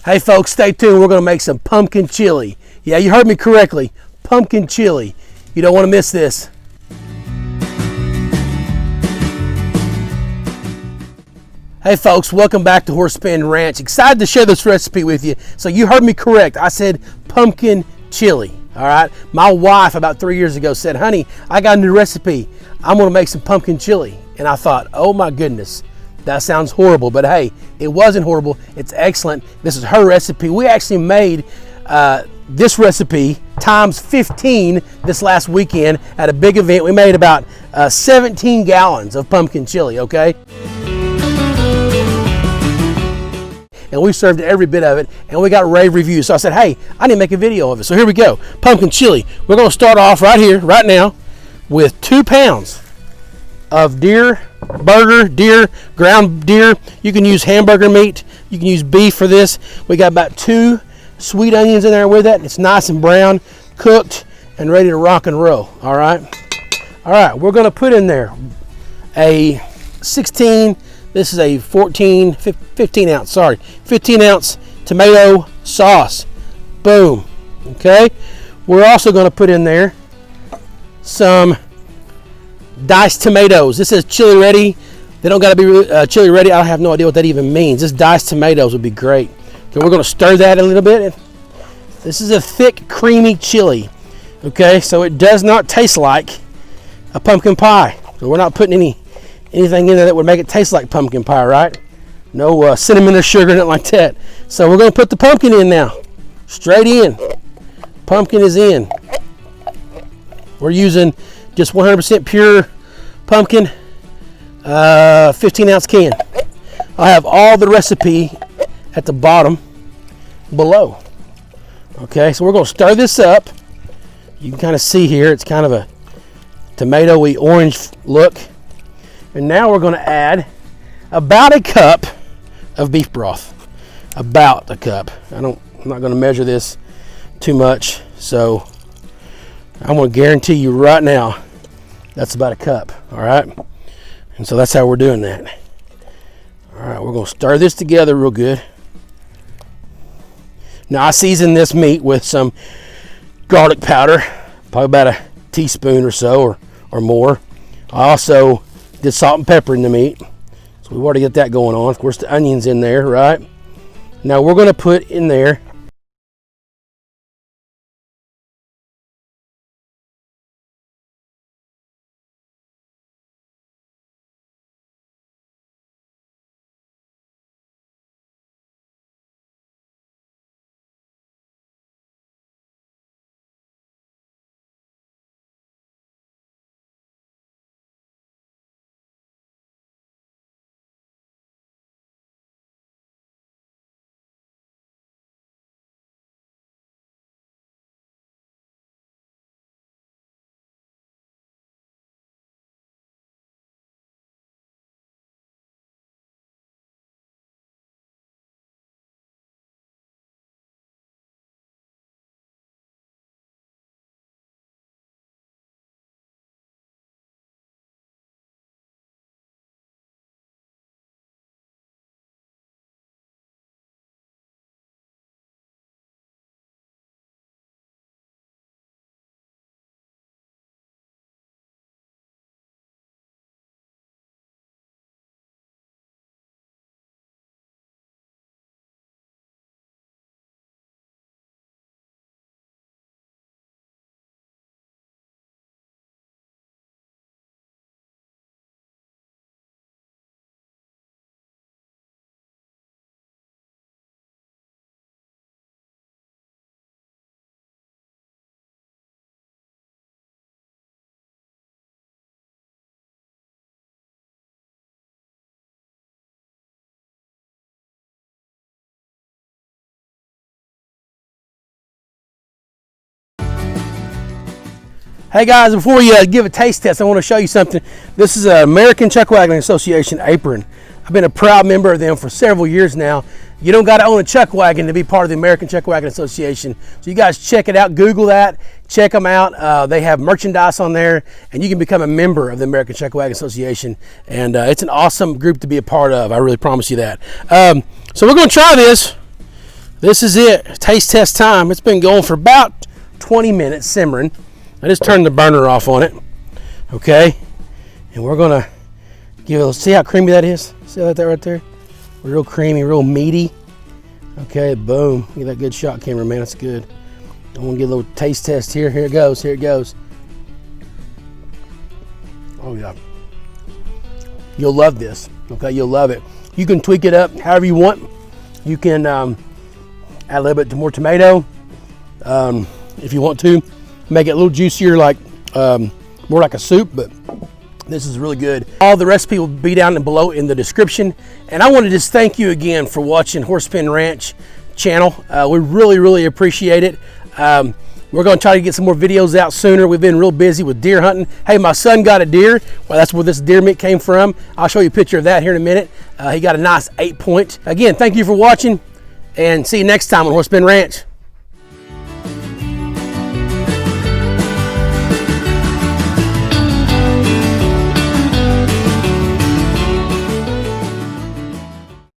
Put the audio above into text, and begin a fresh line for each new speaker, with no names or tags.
Hey folks, stay tuned. We're going to make some pumpkin chili. Yeah, you heard me correctly. Pumpkin chili. You don't want to miss this. Hey folks, welcome back to Horse Pen Ranch. Excited to share this recipe with you. So you heard me correct. I said pumpkin chili. All right. My wife about 3 years ago said, honey, I got a new recipe. I'm going to make some pumpkin chili. And I thought, oh my goodness. That sounds horrible, but hey, it wasn't horrible. It's excellent. This is her recipe. We actually made this recipe times 15 this last weekend at a big event. We made about 17 gallons of pumpkin chili, okay? And we served every bit of it, and we got rave reviews. So I said, hey, I need to make a video of it. So here we go. Pumpkin chili. We're going to start off right here, right now, with 2 pounds of ground deer. You can use hamburger meat. You can use beef for this. We got about 2 sweet onions in there with it. It's nice and brown, cooked, and ready to rock and roll. All right. All right. We're going to put in there a 16. This is a 15 ounce tomato sauce. Boom. Okay. We're also going to put in there some diced tomatoes. This is chili ready. They don't got to be chili ready. I have no idea what that even means. This diced tomatoes would be great. Okay, we're going to stir that a little bit. This is a thick, creamy chili. Okay, so it does not taste like a pumpkin pie. So we're not putting anything in there that would make it taste like pumpkin pie, right? No cinnamon or sugar, nothing like that. So we're going to put the pumpkin in now. Straight in. Pumpkin is in. We're using just 100% pure pumpkin, 15 ounce can. I have all the recipe at the bottom below. Okay, so we're going to stir this up. You can kind of see here, it's kind of a tomatoey orange look. And now we're going to add about a cup of beef broth. About a cup. I'm not going to measure this too much, so I'm going to guarantee you right now that's about a cup. All right, and so that's how we're doing that. All right, we're going to stir this together real good. Now I season this meat with some garlic powder, probably about a teaspoon or so or more. I also did salt and pepper in the meat, so we've already got that going on. Of course, the onions in there, right? Now we're going to put in there Hey guys, before we give a taste test, I want to show you something. This is an American Chuck Wagon Association apron. I've been a proud member of them for several years now. You don't got to own a chuck wagon to be part of the American Chuck Wagon Association. So you guys check it out, Google that, check them out. They have merchandise on there, and you can become a member of the American Chuck Wagon Association. And it's an awesome group to be a part of. I really promise you that. So we're going to try this. This is it. Taste test time. It's been going for about 20 minutes simmering. I just turned the burner off on it. Okay. And we're going to give it, see how creamy that is? See that right there? Real creamy, real meaty. Okay, boom. Get that good shot, cameraman. That's good. I'm going to get a little taste test here. Here it goes. Here it goes. Oh, yeah. You'll love this. Okay, you'll love it. You can tweak it up however you want. You can add a little bit more tomato if you want to. Make it a little juicier, like more like a soup, but this is really good. All the recipe will be down below in the description. And I want to just thank you again for watching Horsepen Ranch channel. We really appreciate it. We're going to try to get some more videos out sooner. We've been real busy with deer hunting. Hey, my son got a deer. Well, that's where this deer meat came from. I'll show you a picture of that here in a minute. He got a nice 8-point. Again, thank you for watching, and see you next time on Horsepen Ranch.